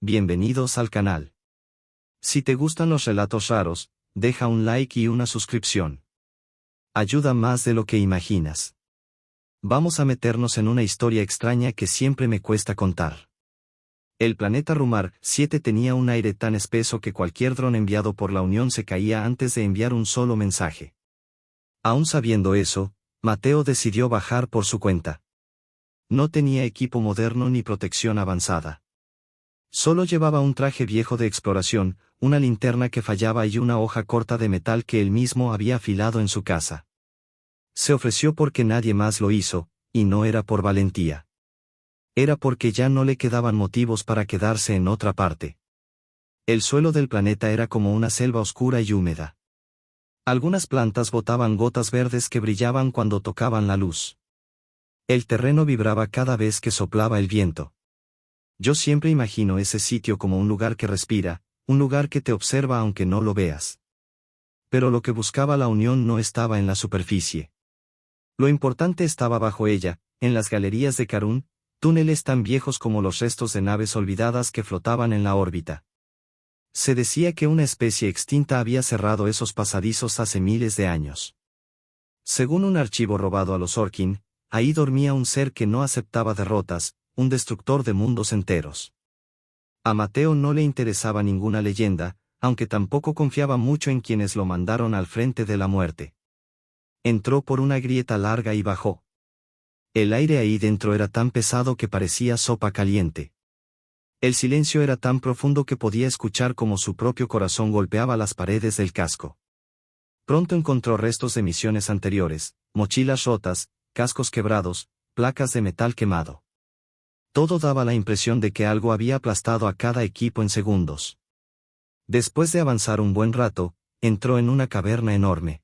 Bienvenidos al canal. Si te gustan los relatos raros, deja un like y una suscripción. Ayuda más de lo que imaginas. Vamos a meternos en una historia extraña que siempre me cuesta contar. El planeta Rumar 7 tenía un aire tan espeso que cualquier dron enviado por la Unión se caía antes de enviar un solo mensaje. Aún sabiendo eso, Mateo decidió bajar por su cuenta. No tenía equipo moderno ni protección avanzada. Solo llevaba un traje viejo de exploración, una linterna que fallaba y una hoja corta de metal que él mismo había afilado en su casa. Se ofreció porque nadie más lo hizo, y no era por valentía. Era porque ya no le quedaban motivos para quedarse en otra parte. El suelo del planeta era como una selva oscura y húmeda. Algunas plantas botaban gotas verdes que brillaban cuando tocaban la luz. El terreno vibraba cada vez que soplaba el viento. Yo siempre imagino ese sitio como un lugar que respira, un lugar que te observa aunque no lo veas. Pero lo que buscaba la Unión no estaba en la superficie. Lo importante estaba bajo ella, en las galerías de Karun, túneles tan viejos como los restos de naves olvidadas que flotaban en la órbita. Se decía que una especie extinta había cerrado esos pasadizos hace miles de años. Según un archivo robado a los Orkin, ahí dormía un ser que no aceptaba derrotas, un destructor de mundos enteros. A Mateo no le interesaba ninguna leyenda, aunque tampoco confiaba mucho en quienes lo mandaron al frente de la muerte. Entró por una grieta larga y bajó. El aire ahí dentro era tan pesado que parecía sopa caliente. El silencio era tan profundo que podía escuchar cómo su propio corazón golpeaba las paredes del casco. Pronto encontró restos de misiones anteriores, mochilas rotas, cascos quebrados, placas de metal quemado. Todo daba la impresión de que algo había aplastado a cada equipo en segundos. Después de avanzar un buen rato, entró en una caverna enorme.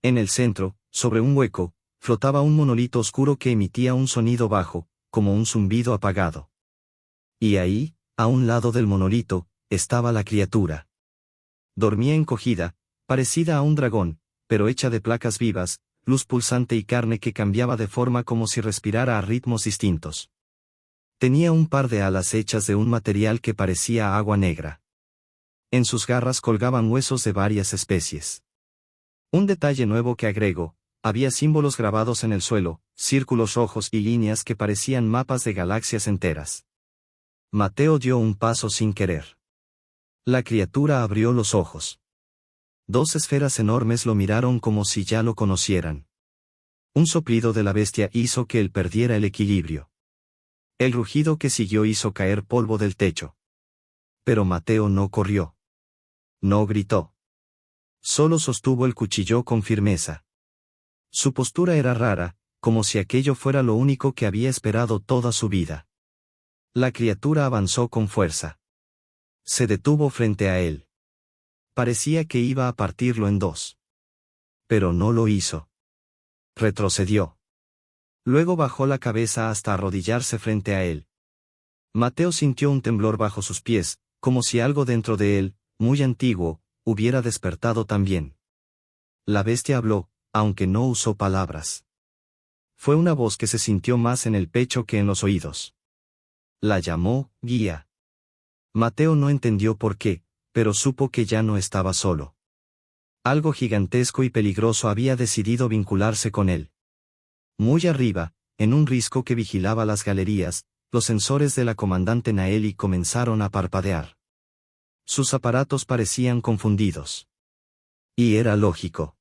En el centro, sobre un hueco, flotaba un monolito oscuro que emitía un sonido bajo, como un zumbido apagado. Y ahí, a un lado del monolito, estaba la criatura. Dormía encogida, parecida a un dragón, pero hecha de placas vivas, luz pulsante y carne que cambiaba de forma como si respirara a ritmos distintos. Tenía un par de alas hechas de un material que parecía agua negra. En sus garras colgaban huesos de varias especies. Un detalle nuevo que agregó, había símbolos grabados en el suelo, círculos rojos y líneas que parecían mapas de galaxias enteras. Mateo dio un paso sin querer. La criatura abrió los ojos. Dos esferas enormes lo miraron como si ya lo conocieran. Un soplido de la bestia hizo que él perdiera el equilibrio. El rugido que siguió hizo caer polvo del techo. Pero Mateo no corrió. No gritó. Solo sostuvo el cuchillo con firmeza. Su postura era rara, como si aquello fuera lo único que había esperado toda su vida. La criatura avanzó con fuerza. Se detuvo frente a él. Parecía que iba a partirlo en dos. Pero no lo hizo. Retrocedió. Luego bajó la cabeza hasta arrodillarse frente a él. Mateo sintió un temblor bajo sus pies, como si algo dentro de él, muy antiguo, hubiera despertado también. La bestia habló, aunque no usó palabras. Fue una voz que se sintió más en el pecho que en los oídos. La llamó, guía. Mateo no entendió por qué, pero supo que ya no estaba solo. Algo gigantesco y peligroso había decidido vincularse con él. Muy arriba, en un risco que vigilaba las galerías, los sensores de la comandante Naeli comenzaron a parpadear. Sus aparatos parecían confundidos. Y era lógico.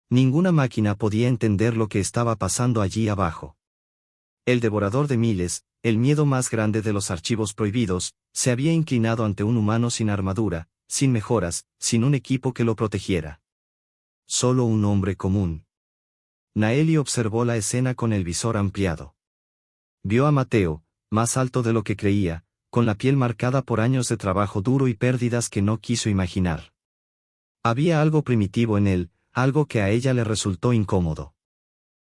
Ninguna máquina podía entender lo que estaba pasando allí abajo. El devorador de miles, el miedo más grande de los archivos prohibidos, se había inclinado ante un humano sin armadura, sin mejoras, sin un equipo que lo protegiera. Solo un hombre común. Naeli observó la escena con el visor ampliado. Vio a Mateo, más alto de lo que creía, con la piel marcada por años de trabajo duro y pérdidas que no quiso imaginar. Había algo primitivo en él, algo que a ella le resultó incómodo.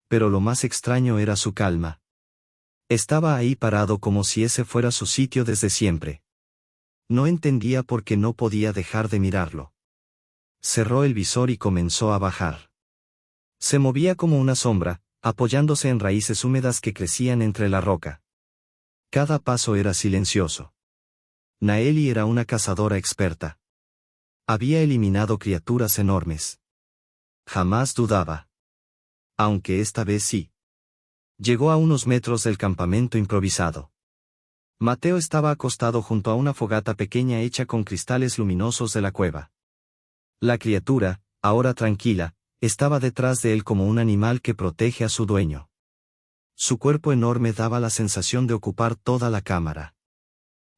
Pero lo más extraño era su calma. Estaba ahí parado como si ese fuera su sitio desde siempre. No entendía por qué no podía dejar de mirarlo. Cerró el visor y comenzó a bajar. Se movía como una sombra, apoyándose en raíces húmedas que crecían entre la roca. Cada paso era silencioso. Naeli era una cazadora experta. Había eliminado criaturas enormes. Jamás dudaba. Aunque esta vez sí. Llegó a unos metros del campamento improvisado. Mateo estaba acostado junto a una fogata pequeña hecha con cristales luminosos de la cueva. La criatura, ahora tranquila, estaba detrás de él como un animal que protege a su dueño. Su cuerpo enorme daba la sensación de ocupar toda la cámara.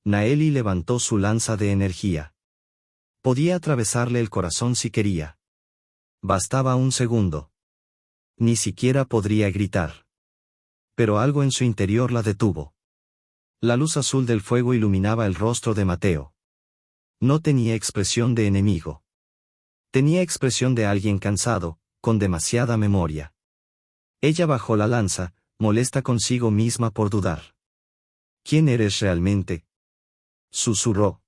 Naeli levantó su lanza de energía. Podía atravesarle el corazón si quería. Bastaba un segundo. Ni siquiera podría gritar. Pero algo en su interior la detuvo. La luz azul del fuego iluminaba el rostro de Mateo. No tenía expresión de enemigo. Tenía expresión de alguien cansado, con demasiada memoria. Ella bajó la lanza, molesta consigo misma por dudar. ¿Quién eres realmente?, susurró.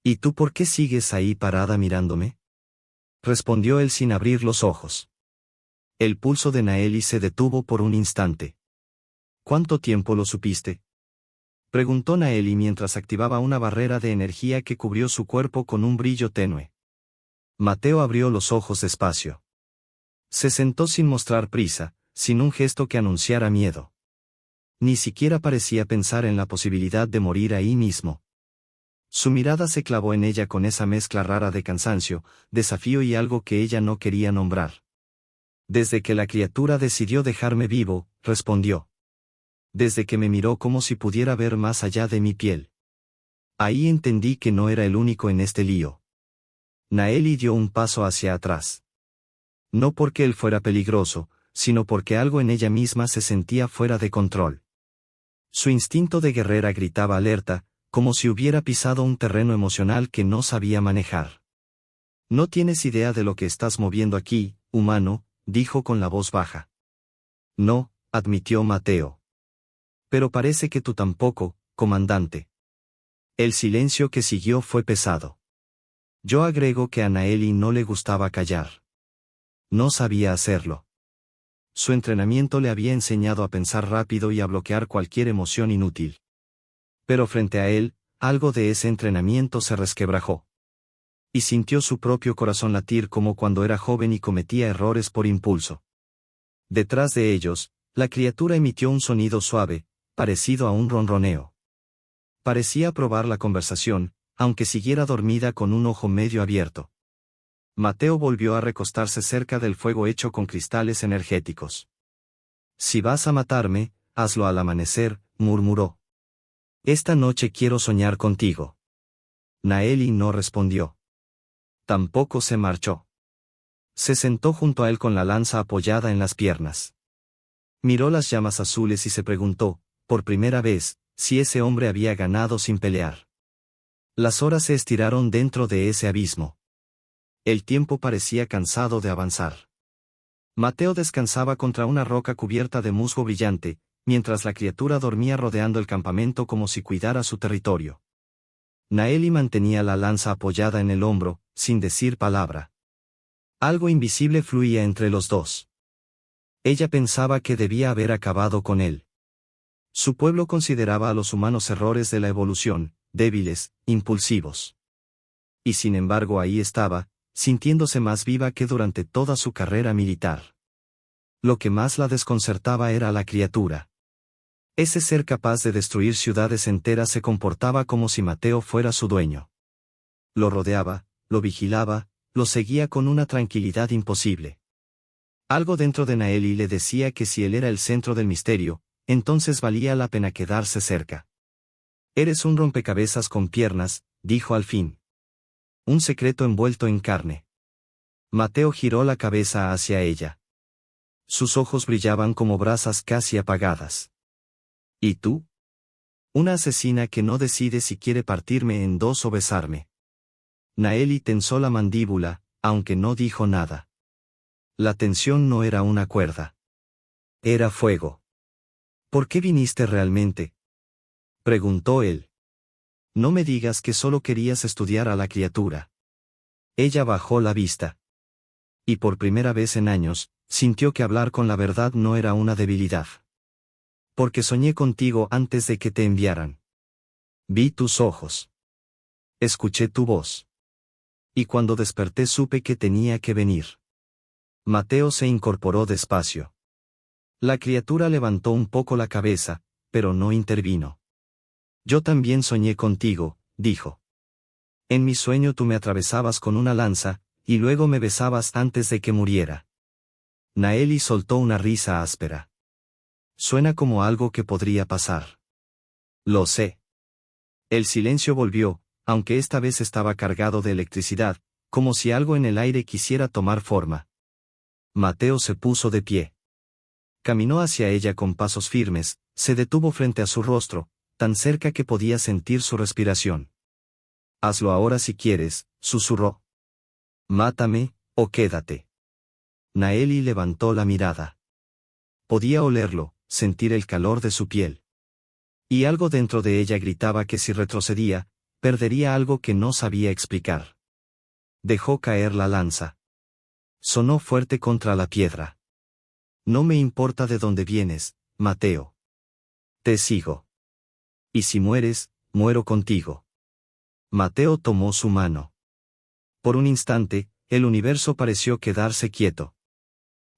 ¿Y tú por qué sigues ahí parada mirándome?, respondió él sin abrir los ojos. El pulso de Naeli se detuvo por un instante. ¿Cuánto tiempo lo supiste?, preguntó Naeli mientras activaba una barrera de energía que cubrió su cuerpo con un brillo tenue. Mateo abrió los ojos despacio. Se sentó sin mostrar prisa, sin un gesto que anunciara miedo. Ni siquiera parecía pensar en la posibilidad de morir ahí mismo. Su mirada se clavó en ella con esa mezcla rara de cansancio, desafío y algo que ella no quería nombrar. Desde que la criatura decidió dejarme vivo, respondió. Desde que me miró como si pudiera ver más allá de mi piel. Ahí entendí que no era el único en este lío. Naeli dio un paso hacia atrás. No porque él fuera peligroso, sino porque algo en ella misma se sentía fuera de control. Su instinto de guerrera gritaba alerta, como si hubiera pisado un terreno emocional que no sabía manejar. No tienes idea de lo que estás moviendo aquí, humano, dijo con la voz baja. No, admitió Mateo. Pero parece que tú tampoco, comandante. El silencio que siguió fue pesado. Yo agrego que a Naeli no le gustaba callar. No sabía hacerlo. Su entrenamiento le había enseñado a pensar rápido y a bloquear cualquier emoción inútil. Pero frente a él, algo de ese entrenamiento se resquebrajó. Y sintió su propio corazón latir como cuando era joven y cometía errores por impulso. Detrás de ellos, la criatura emitió un sonido suave, parecido a un ronroneo. Parecía probar la conversación, aunque siguiera dormida con un ojo medio abierto. Mateo volvió a recostarse cerca del fuego hecho con cristales energéticos. Si vas a matarme, hazlo al amanecer, murmuró. Esta noche quiero soñar contigo. Naeli no respondió. Tampoco se marchó. Se sentó junto a él con la lanza apoyada en las piernas. Miró las llamas azules y se preguntó, por primera vez, si ese hombre había ganado sin pelear. Las horas se estiraron dentro de ese abismo. El tiempo parecía cansado de avanzar. Mateo descansaba contra una roca cubierta de musgo brillante, mientras la criatura dormía rodeando el campamento como si cuidara su territorio. Naeli mantenía la lanza apoyada en el hombro, sin decir palabra. Algo invisible fluía entre los dos. Ella pensaba que debía haber acabado con él. Su pueblo consideraba a los humanos errores de la evolución, débiles, impulsivos. Y sin embargo ahí estaba, sintiéndose más viva que durante toda su carrera militar. Lo que más la desconcertaba era la criatura. Ese ser capaz de destruir ciudades enteras se comportaba como si Mateo fuera su dueño. Lo rodeaba, lo vigilaba, lo seguía con una tranquilidad imposible. Algo dentro de Naeli le decía que si él era el centro del misterio, entonces valía la pena quedarse cerca. Eres un rompecabezas con piernas, dijo al fin. Un secreto envuelto en carne. Mateo giró la cabeza hacia ella. Sus ojos brillaban como brasas casi apagadas. ¿Y tú? Una asesina que no decide si quiere partirme en dos o besarme. Naeli tensó la mandíbula, aunque no dijo nada. La tensión no era una cuerda. Era fuego. ¿Por qué viniste realmente?, preguntó él. No me digas que solo querías estudiar a la criatura. Ella bajó la vista. Y por primera vez en años, sintió que hablar con la verdad no era una debilidad. Porque soñé contigo antes de que te enviaran. Vi tus ojos. Escuché tu voz. Y cuando desperté supe que tenía que venir. Mateo se incorporó despacio. La criatura levantó un poco la cabeza, pero no intervino. Yo también soñé contigo, dijo. En mi sueño tú me atravesabas con una lanza, y luego me besabas antes de que muriera. Naeli soltó una risa áspera. Suena como algo que podría pasar. Lo sé. El silencio volvió, aunque esta vez estaba cargado de electricidad, como si algo en el aire quisiera tomar forma. Mateo se puso de pie. Caminó hacia ella con pasos firmes, se detuvo frente a su rostro, tan cerca que podía sentir su respiración. Hazlo ahora si quieres, susurró. Mátame, o quédate. Naeli levantó la mirada. Podía olerlo, sentir el calor de su piel. Y algo dentro de ella gritaba que si retrocedía, perdería algo que no sabía explicar. Dejó caer la lanza. Sonó fuerte contra la piedra. No me importa de dónde vienes, Mateo. Te sigo. Y si mueres, muero contigo. Mateo tomó su mano. Por un instante, el universo pareció quedarse quieto.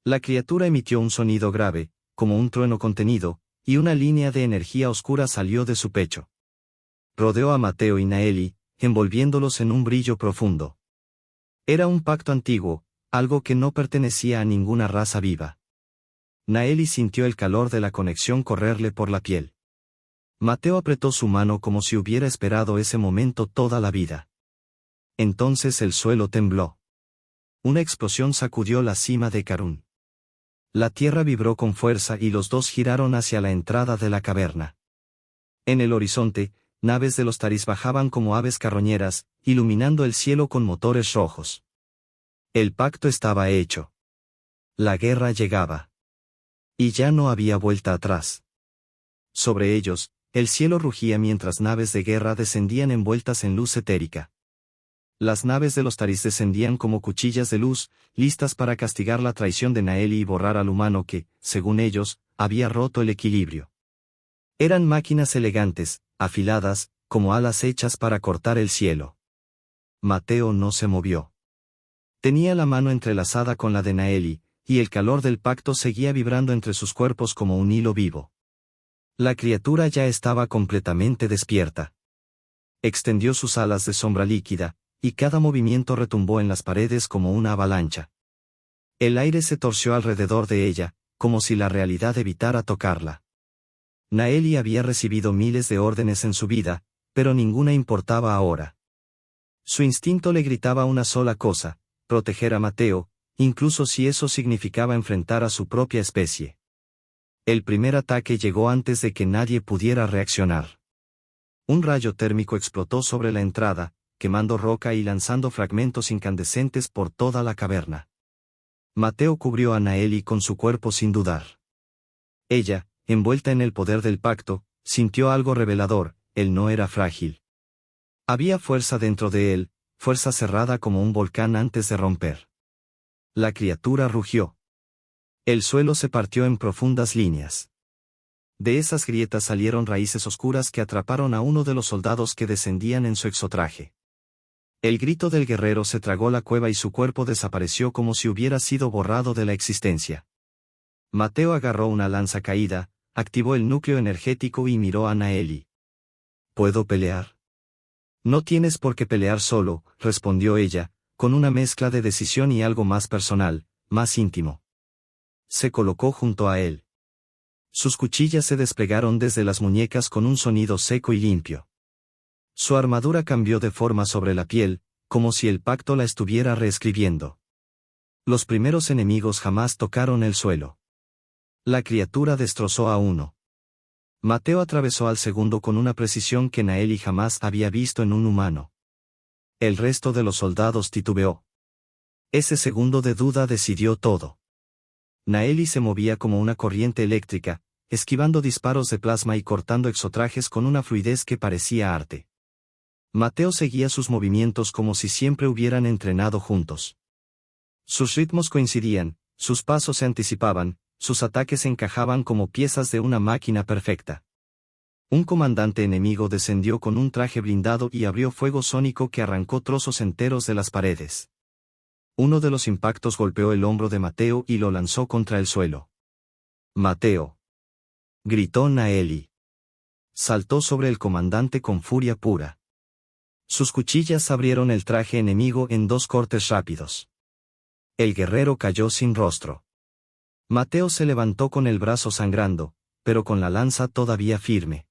La criatura emitió un sonido grave, como un trueno contenido, y una línea de energía oscura salió de su pecho. Rodeó a Mateo y Naeli, envolviéndolos en un brillo profundo. Era un pacto antiguo, algo que no pertenecía a ninguna raza viva. Naeli sintió el calor de la conexión correrle por la piel. Mateo apretó su mano como si hubiera esperado ese momento toda la vida. Entonces el suelo tembló. Una explosión sacudió la cima de Karun. La tierra vibró con fuerza y los dos giraron hacia la entrada de la caverna. En el horizonte, naves de los Taris bajaban como aves carroñeras, iluminando el cielo con motores rojos. El pacto estaba hecho. La guerra llegaba. Y ya no había vuelta atrás. Sobre ellos, el cielo rugía mientras naves de guerra descendían envueltas en luz etérica. Las naves de los Taris descendían como cuchillas de luz, listas para castigar la traición de Naeli y borrar al humano que, según ellos, había roto el equilibrio. Eran máquinas elegantes, afiladas, como alas hechas para cortar el cielo. Mateo no se movió. Tenía la mano entrelazada con la de Naeli, y el calor del pacto seguía vibrando entre sus cuerpos como un hilo vivo. La criatura ya estaba completamente despierta. Extendió sus alas de sombra líquida, y cada movimiento retumbó en las paredes como una avalancha. El aire se torció alrededor de ella, como si la realidad evitara tocarla. Naeli había recibido miles de órdenes en su vida, pero ninguna importaba ahora. Su instinto le gritaba una sola cosa: proteger a Mateo, incluso si eso significaba enfrentar a su propia especie. El primer ataque llegó antes de que nadie pudiera reaccionar. Un rayo térmico explotó sobre la entrada, quemando roca y lanzando fragmentos incandescentes por toda la caverna. Mateo cubrió a Naeli con su cuerpo sin dudar. Ella, envuelta en el poder del pacto, sintió algo revelador: él no era frágil. Había fuerza dentro de él, fuerza cerrada como un volcán antes de romper. La criatura rugió. El suelo se partió en profundas líneas. De esas grietas salieron raíces oscuras que atraparon a uno de los soldados que descendían en su exotraje. El grito del guerrero se tragó la cueva y su cuerpo desapareció como si hubiera sido borrado de la existencia. Mateo agarró una lanza caída, activó el núcleo energético y miró a Naeli. ¿Puedo pelear? No tienes por qué pelear solo, respondió ella, con una mezcla de decisión y algo más personal, más íntimo. Se colocó junto a él. Sus cuchillas se desplegaron desde las muñecas con un sonido seco y limpio. Su armadura cambió de forma sobre la piel, como si el pacto la estuviera reescribiendo. Los primeros enemigos jamás tocaron el suelo. La criatura destrozó a uno. Mateo atravesó al segundo con una precisión que Naeli jamás había visto en un humano. El resto de los soldados titubeó. Ese segundo de duda decidió todo. Naeli se movía como una corriente eléctrica, esquivando disparos de plasma y cortando exotrajes con una fluidez que parecía arte. Mateo seguía sus movimientos como si siempre hubieran entrenado juntos. Sus ritmos coincidían, sus pasos se anticipaban, sus ataques encajaban como piezas de una máquina perfecta. Un comandante enemigo descendió con un traje blindado y abrió fuego sónico que arrancó trozos enteros de las paredes. Uno de los impactos golpeó el hombro de Mateo y lo lanzó contra el suelo. «Mateo», gritó Naeli. Saltó sobre el comandante con furia pura. Sus cuchillas abrieron el traje enemigo en 2 cortes rápidos. El guerrero cayó sin rostro. Mateo se levantó con el brazo sangrando, pero con la lanza todavía firme.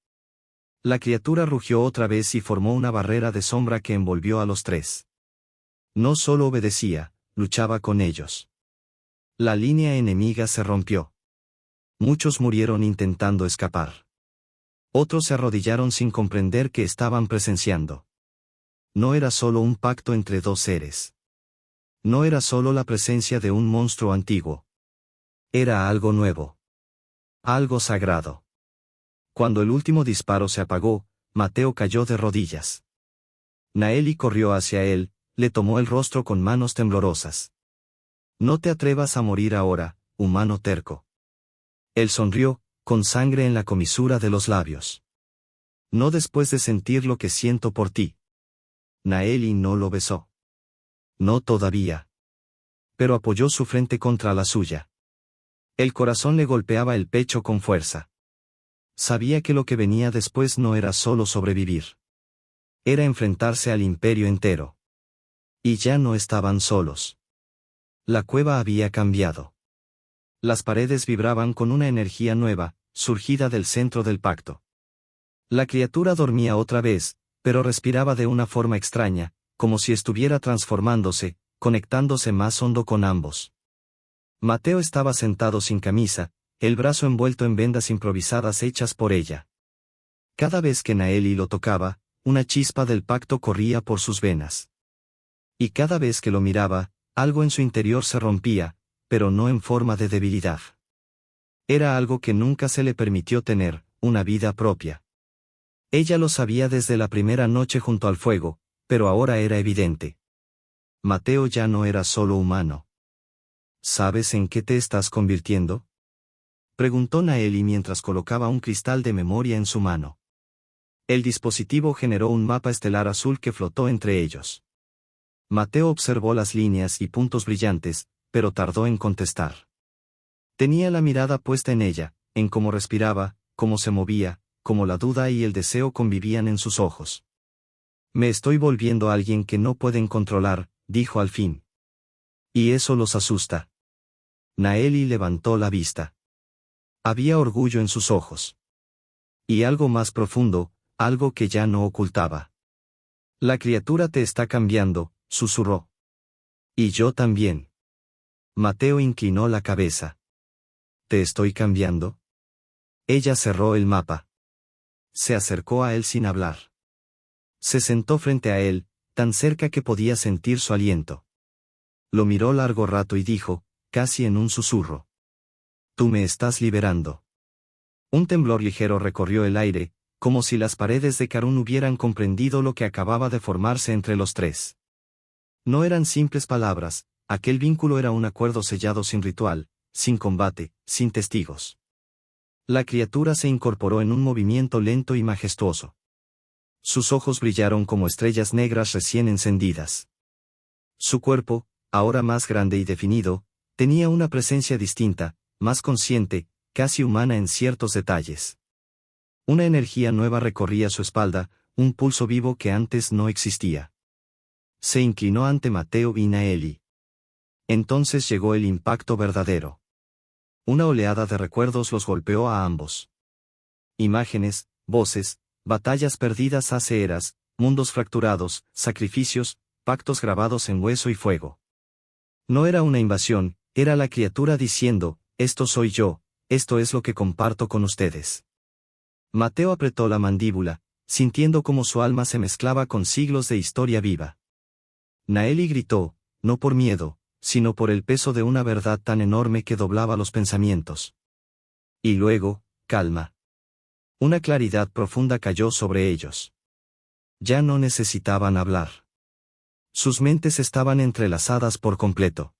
La criatura rugió otra vez y formó una barrera de sombra que envolvió a los 3. No solo obedecía, luchaba con ellos. La línea enemiga se rompió. Muchos murieron intentando escapar. Otros se arrodillaron sin comprender qué estaban presenciando. No era solo un pacto entre 2 seres. No era solo la presencia de un monstruo antiguo. Era algo nuevo. Algo sagrado. Cuando el último disparo se apagó, Mateo cayó de rodillas. Naeli corrió hacia él, le tomó el rostro con manos temblorosas. «No te atrevas a morir ahora, humano terco». Él sonrió, con sangre en la comisura de los labios. «No después de sentir lo que siento por ti». Naeli no lo besó. No todavía. Pero apoyó su frente contra la suya. El corazón le golpeaba el pecho con fuerza. Sabía que lo que venía después no era solo sobrevivir. Era enfrentarse al imperio entero. Y ya no estaban solos. La cueva había cambiado. Las paredes vibraban con una energía nueva, surgida del centro del pacto. La criatura dormía otra vez, pero respiraba de una forma extraña, como si estuviera transformándose, conectándose más hondo con ambos. Mateo estaba sentado sin camisa, el brazo envuelto en vendas improvisadas hechas por ella. Cada vez que Naeli lo tocaba, una chispa del pacto corría por sus venas. Y cada vez que lo miraba, algo en su interior se rompía, pero no en forma de debilidad. Era algo que nunca se le permitió tener, una vida propia. Ella lo sabía desde la primera noche junto al fuego, pero ahora era evidente. Mateo ya no era solo humano. ¿Sabes en qué te estás convirtiendo?, preguntó Naeli mientras colocaba un cristal de memoria en su mano. El dispositivo generó un mapa estelar azul que flotó entre ellos. Mateo observó las líneas y puntos brillantes, pero tardó en contestar. Tenía la mirada puesta en ella, en cómo respiraba, cómo se movía, cómo la duda y el deseo convivían en sus ojos. «Me estoy volviendo alguien que no pueden controlar», dijo al fin. «Y eso los asusta». Naeli levantó la vista. Había orgullo en sus ojos. Y algo más profundo, algo que ya no ocultaba. «La criatura te está cambiando», susurró. «Y yo también». Mateo inclinó la cabeza. «¿Te estoy cambiando?». Ella cerró el mapa. Se acercó a él sin hablar. Se sentó frente a él, tan cerca que podía sentir su aliento. Lo miró largo rato y dijo, casi en un susurro: «Tú me estás liberando». Un temblor ligero recorrió el aire, como si las paredes de Karun hubieran comprendido lo que acababa de formarse entre los 3. No eran simples palabras, aquel vínculo era un acuerdo sellado sin ritual, sin combate, sin testigos. La criatura se incorporó en un movimiento lento y majestuoso. Sus ojos brillaron como estrellas negras recién encendidas. Su cuerpo, ahora más grande y definido, tenía una presencia distinta, más consciente, casi humana en ciertos detalles. Una energía nueva recorría su espalda, un pulso vivo que antes no existía. Se inclinó ante Mateo y Naeli. Entonces llegó el impacto verdadero. Una oleada de recuerdos los golpeó a ambos. Imágenes, voces, batallas perdidas hace eras, mundos fracturados, sacrificios, pactos grabados en hueso y fuego. No era una invasión, era la criatura diciendo, «Esto soy yo, esto es lo que comparto con ustedes». Mateo apretó la mandíbula, sintiendo cómo su alma se mezclaba con siglos de historia viva. Naeli gritó, no por miedo, sino por el peso de una verdad tan enorme que doblaba los pensamientos. Y luego, calma. Una claridad profunda cayó sobre ellos. Ya no necesitaban hablar. Sus mentes estaban entrelazadas por completo.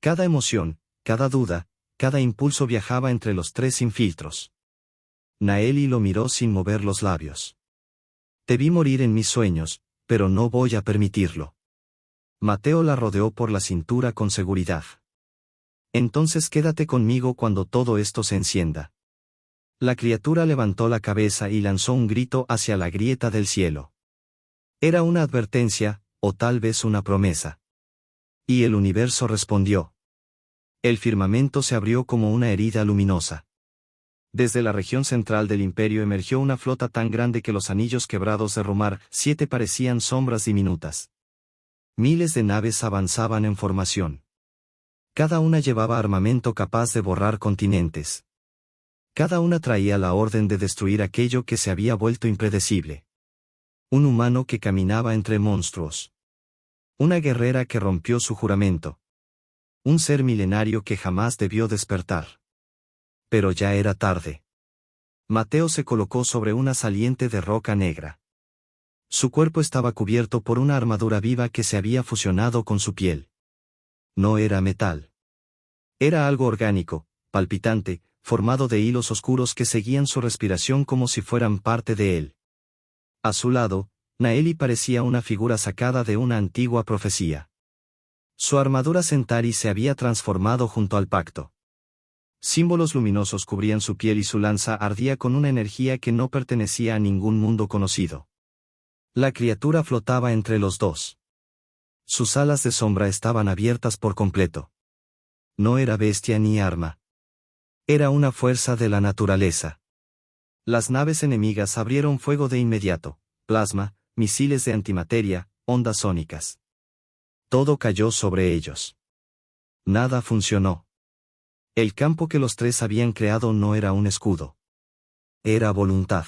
Cada emoción, cada duda, cada impulso viajaba entre los 3 sin filtros. Naeli lo miró sin mover los labios. Te vi morir en mis sueños, pero no voy a permitirlo. Mateo la rodeó por la cintura con seguridad. Entonces quédate conmigo cuando todo esto se encienda. La criatura levantó la cabeza y lanzó un grito hacia la grieta del cielo. Era una advertencia, o tal vez una promesa. Y el universo respondió. El firmamento se abrió como una herida luminosa. Desde la región central del imperio emergió una flota tan grande que los anillos quebrados de Rumar 7 parecían sombras diminutas. Miles de naves avanzaban en formación. Cada una llevaba armamento capaz de borrar continentes. Cada una traía la orden de destruir aquello que se había vuelto impredecible. Un humano que caminaba entre monstruos. Una guerrera que rompió su juramento. Un ser milenario que jamás debió despertar. Pero ya era tarde. Mateo se colocó sobre una saliente de roca negra. Su cuerpo estaba cubierto por una armadura viva que se había fusionado con su piel. No era metal. Era algo orgánico, palpitante, formado de hilos oscuros que seguían su respiración como si fueran parte de él. A su lado, Naeli parecía una figura sacada de una antigua profecía. Su armadura Centauri se había transformado junto al pacto. Símbolos luminosos cubrían su piel y su lanza ardía con una energía que no pertenecía a ningún mundo conocido. La criatura flotaba entre los dos. Sus alas de sombra estaban abiertas por completo. No era bestia ni arma. Era una fuerza de la naturaleza. Las naves enemigas abrieron fuego de inmediato, plasma, misiles de antimateria, ondas sónicas. Todo cayó sobre ellos. Nada funcionó. El campo que los tres habían creado no era un escudo. Era voluntad.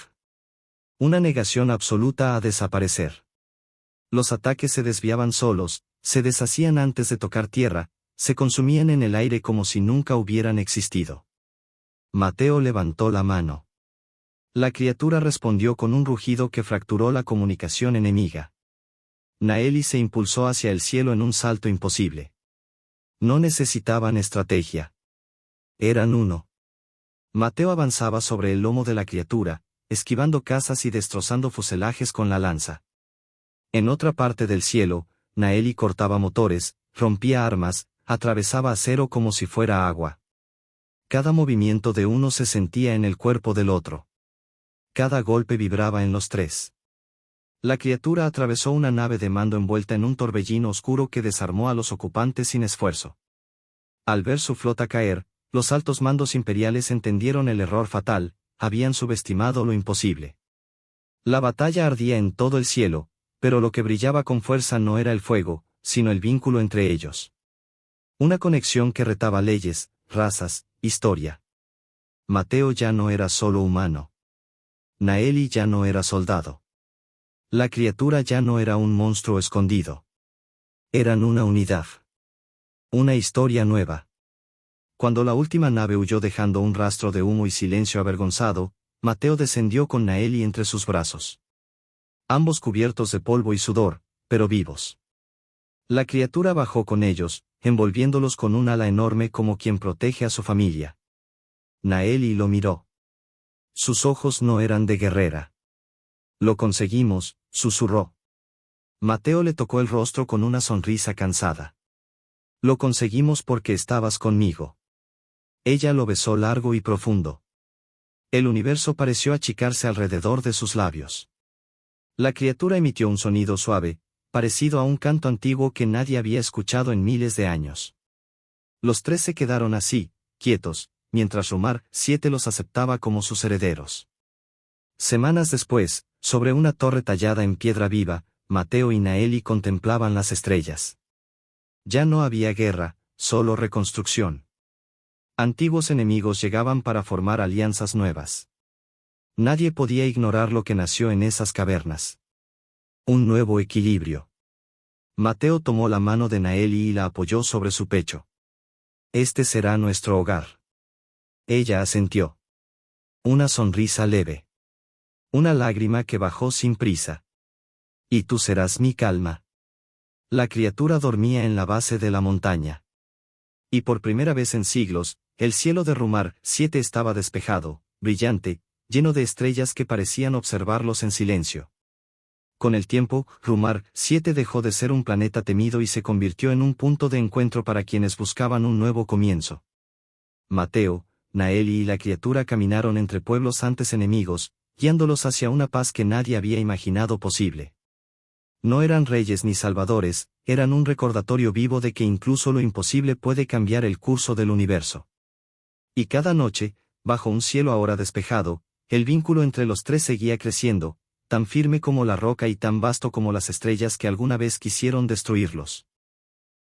Una negación absoluta a desaparecer. Los ataques se desviaban solos, se deshacían antes de tocar tierra, se consumían en el aire como si nunca hubieran existido. Mateo levantó la mano. La criatura respondió con un rugido que fracturó la comunicación enemiga. Naeli se impulsó hacia el cielo en un salto imposible. No necesitaban estrategia. Eran uno. Mateo avanzaba sobre el lomo de la criatura, esquivando cazas y destrozando fuselajes con la lanza. En otra parte del cielo, Naeli cortaba motores, rompía armas, atravesaba acero como si fuera agua. Cada movimiento de uno se sentía en el cuerpo del otro. Cada golpe vibraba en los tres. La criatura atravesó una nave de mando envuelta en un torbellino oscuro que desarmó a los ocupantes sin esfuerzo. Al ver su flota caer, los altos mandos imperiales entendieron el error fatal, habían subestimado lo imposible. La batalla ardía en todo el cielo, pero lo que brillaba con fuerza no era el fuego, sino el vínculo entre ellos. Una conexión que retaba leyes, razas, historia. Mateo ya no era solo humano. Naeli ya no era soldado. La criatura ya no era un monstruo escondido. Eran una unidad. Una historia nueva. Cuando la última nave huyó dejando un rastro de humo y silencio avergonzado, Mateo descendió con Naeli entre sus brazos. Ambos cubiertos de polvo y sudor, pero vivos. La criatura bajó con ellos, envolviéndolos con un ala enorme como quien protege a su familia. Naeli lo miró. Sus ojos no eran de guerrera. Lo conseguimos, susurró. Mateo le tocó el rostro con una sonrisa cansada. Lo conseguimos porque estabas conmigo. Ella lo besó largo y profundo. El universo pareció achicarse alrededor de sus labios. La criatura emitió un sonido suave, parecido a un canto antiguo que nadie había escuchado en miles de años. Los tres se quedaron así, quietos, mientras Rumar 7 los aceptaba como sus herederos. Semanas después, sobre una torre tallada en piedra viva, Mateo y Naeli contemplaban las estrellas. Ya no había guerra, solo reconstrucción. Antiguos enemigos llegaban para formar alianzas nuevas. Nadie podía ignorar lo que nació en esas cavernas. Un nuevo equilibrio. Mateo tomó la mano de Naeli y la apoyó sobre su pecho. Este será nuestro hogar. Ella asintió. Una sonrisa leve. Una lágrima que bajó sin prisa. Y tú serás mi calma. La criatura dormía en la base de la montaña. Y por primera vez en siglos, el cielo de Rumar 7 estaba despejado, brillante, lleno de estrellas que parecían observarlos en silencio. Con el tiempo, Rumar 7 dejó de ser un planeta temido y se convirtió en un punto de encuentro para quienes buscaban un nuevo comienzo. Mateo, Naeli y la criatura caminaron entre pueblos antes enemigos, guiándolos hacia una paz que nadie había imaginado posible. No eran reyes ni salvadores, eran un recordatorio vivo de que incluso lo imposible puede cambiar el curso del universo. Y cada noche, bajo un cielo ahora despejado, el vínculo entre los tres seguía creciendo, tan firme como la roca y tan vasto como las estrellas que alguna vez quisieron destruirlos.